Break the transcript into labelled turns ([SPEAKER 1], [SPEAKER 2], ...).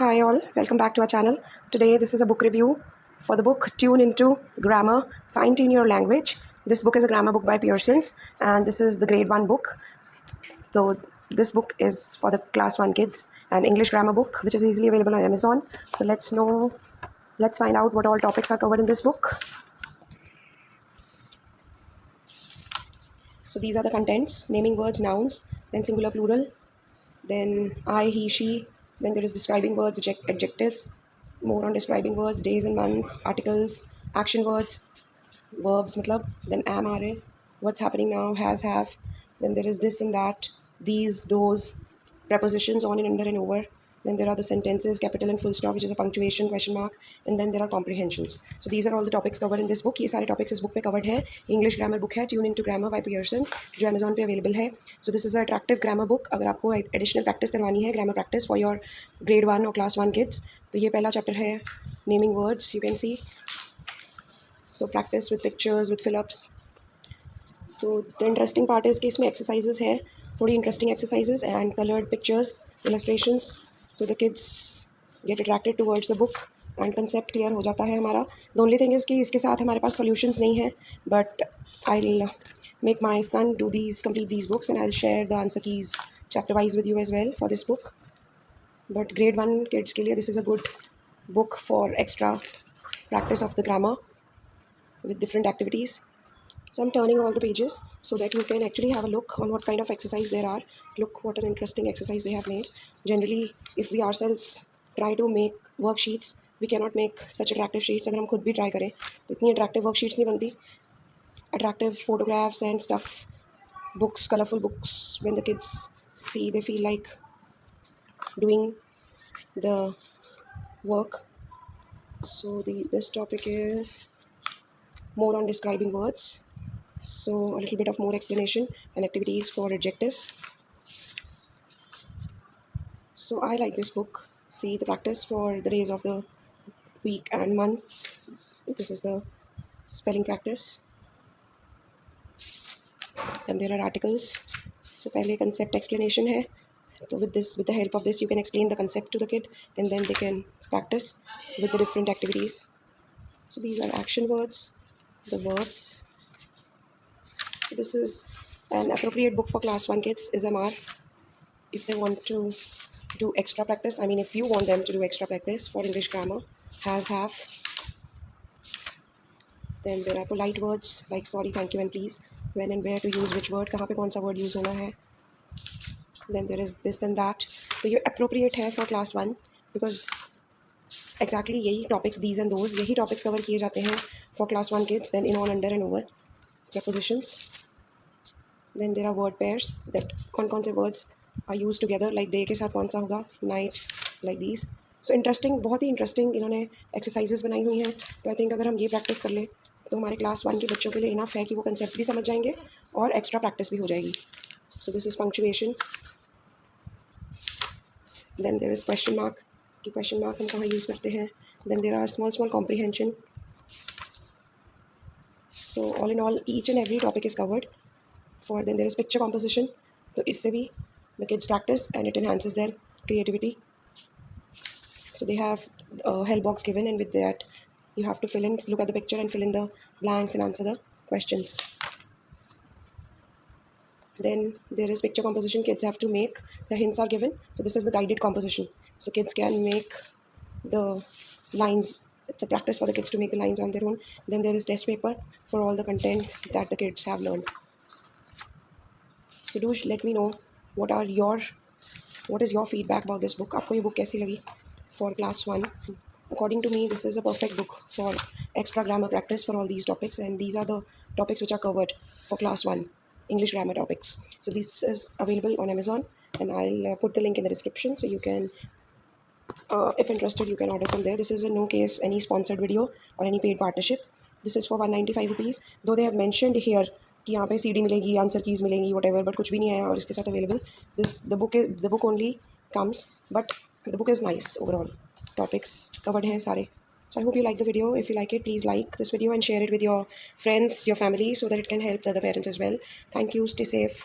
[SPEAKER 1] Hi all, welcome back to our channel. Today this is a book review for the book Tune Into Grammar, Fine-Tune Your Language. This book is a grammar book by Pearsons and this is the grade 1 book. So this book is for the class 1 kids, an English grammar book which is easily available on Amazon. So let's find out what all topics are covered in this book. So these are the contents: naming words, nouns, then singular, plural, then I, he, she. Then there is describing words, adjectives, more on describing words, days and months, articles, action words, verbs, matlab, then am, are, is, what's happening now, has, have. Then there is this and that, these, those, prepositions, on and under and over. Then there are the sentences, capital and full stop, which is a punctuation, question mark, and then there are comprehensions. So these are all the topics covered in this book. ये सारे topics इस book में covered है. English grammar book है, Tune Into Grammar by Pearsons, जो Amazon पे available है. So this is an attractive grammar book. अगर आपको additional practice करवानी है, grammar practice for your grade 1 or class 1 kids, तो ये पहला chapter है, naming words. You can see. So practice with pictures, with fill-ups. So the interesting part is कि इसमें exercises है, थोड़ी interesting exercises and colored pictures, illustrations. So the kids get attracted towards the book and concept clear हो जाता है हमारा. The only thing is कि इसके साथ हमारे पास solutions नहीं है, but I'll make my son complete these books and I'll share the answer keys chapter wise with you as well for this book. But grade 1 kids के लिए this is a good book for extra practice of the grammar with different activities. So I'm turning all the pages so that you can actually have a look on what kind of exercise there are. Look what an interesting exercise they have made. Generally, if we ourselves try to make worksheets, we cannot make such attractive sheets. अगर हम खुद भी try करें तो इतनी attractive worksheets नहीं बनती. Attractive photographs and stuff, books, colorful books. When the kids see, they feel like doing the work. So this topic is more on describing words. So a little bit of more explanation and activities for adjectives. So I like this book. See the practice for the days of the week and months. This is the spelling practice. And there are articles. So पहले concept explanation है. So with the help of this, you can explain the concept to the kid, and then they can practice with the different activities. So these are action words, the verbs. So this is an appropriate book for class 1 kids, is MR. If they want to do extra practice, I mean if you want them to do extra practice for English grammar, has, have. Then there are polite words like sorry, thank you and please. When and where to use which word, कहाँ पे कौन सा word use होना है. Then there is this and that. तो ये appropriate है for class 1 because exactly यही topics, these and those, यही topics cover किए जाते हैं for class 1 kids. Then in, on, under and over, prepositions. Then there are word pairs, that कौन से words are used together, like day के साथ कौन सा होगा, night, like these. So interesting, बहुत ही interesting इन्होंने exercises बनाई हुई हैं. तो I think अगर हम ये practice कर लें तो हमारे class 1 के बच्चों के लिए enough है कि वो concept भी समझ जाएंगे और extra practice भी हो जाएगी. So this is punctuation. Then there is question mark, कि question mark हम कहाँ use करते हैं. Then there are small comprehension. So all in all, each and every topic is covered. Then there is picture composition. So इससे भी the kids practice and it enhances their creativity. So they have a help box given, and with that you have to fill in, look at the picture and fill in the blanks and answer the questions. Then there is picture composition. Kids have to make, the hints are given. So this is the guided composition. So kids can make the lines. It's a practice for the kids to make the lines on their own. Then there is test paper for all the content that the kids have learned. So do let me know what is your feedback about this book. आपको ये book कैसी लगी for class 1? According to me, this is a perfect book for extra grammar practice for all these topics, and these are the topics which are covered for class 1 English grammar topics. So this is available on Amazon, and I'll put the link in the description, so you can if interested you can order from there. This is in no case any sponsored video or any paid partnership. This is for 195 rupees, though they have mentioned here कि यहाँ पे CD मिलेगी, answer keys मिलेंगी, whatever, but कुछ भी नहीं आया और इसके साथ available. The book only comes, but the book is nice overall. Topics covered हैं सारे. So I hope you like the video. If you like it, please like this video and share it with your friends, your family, so that it can help the other parents as well. Thank you. Stay safe.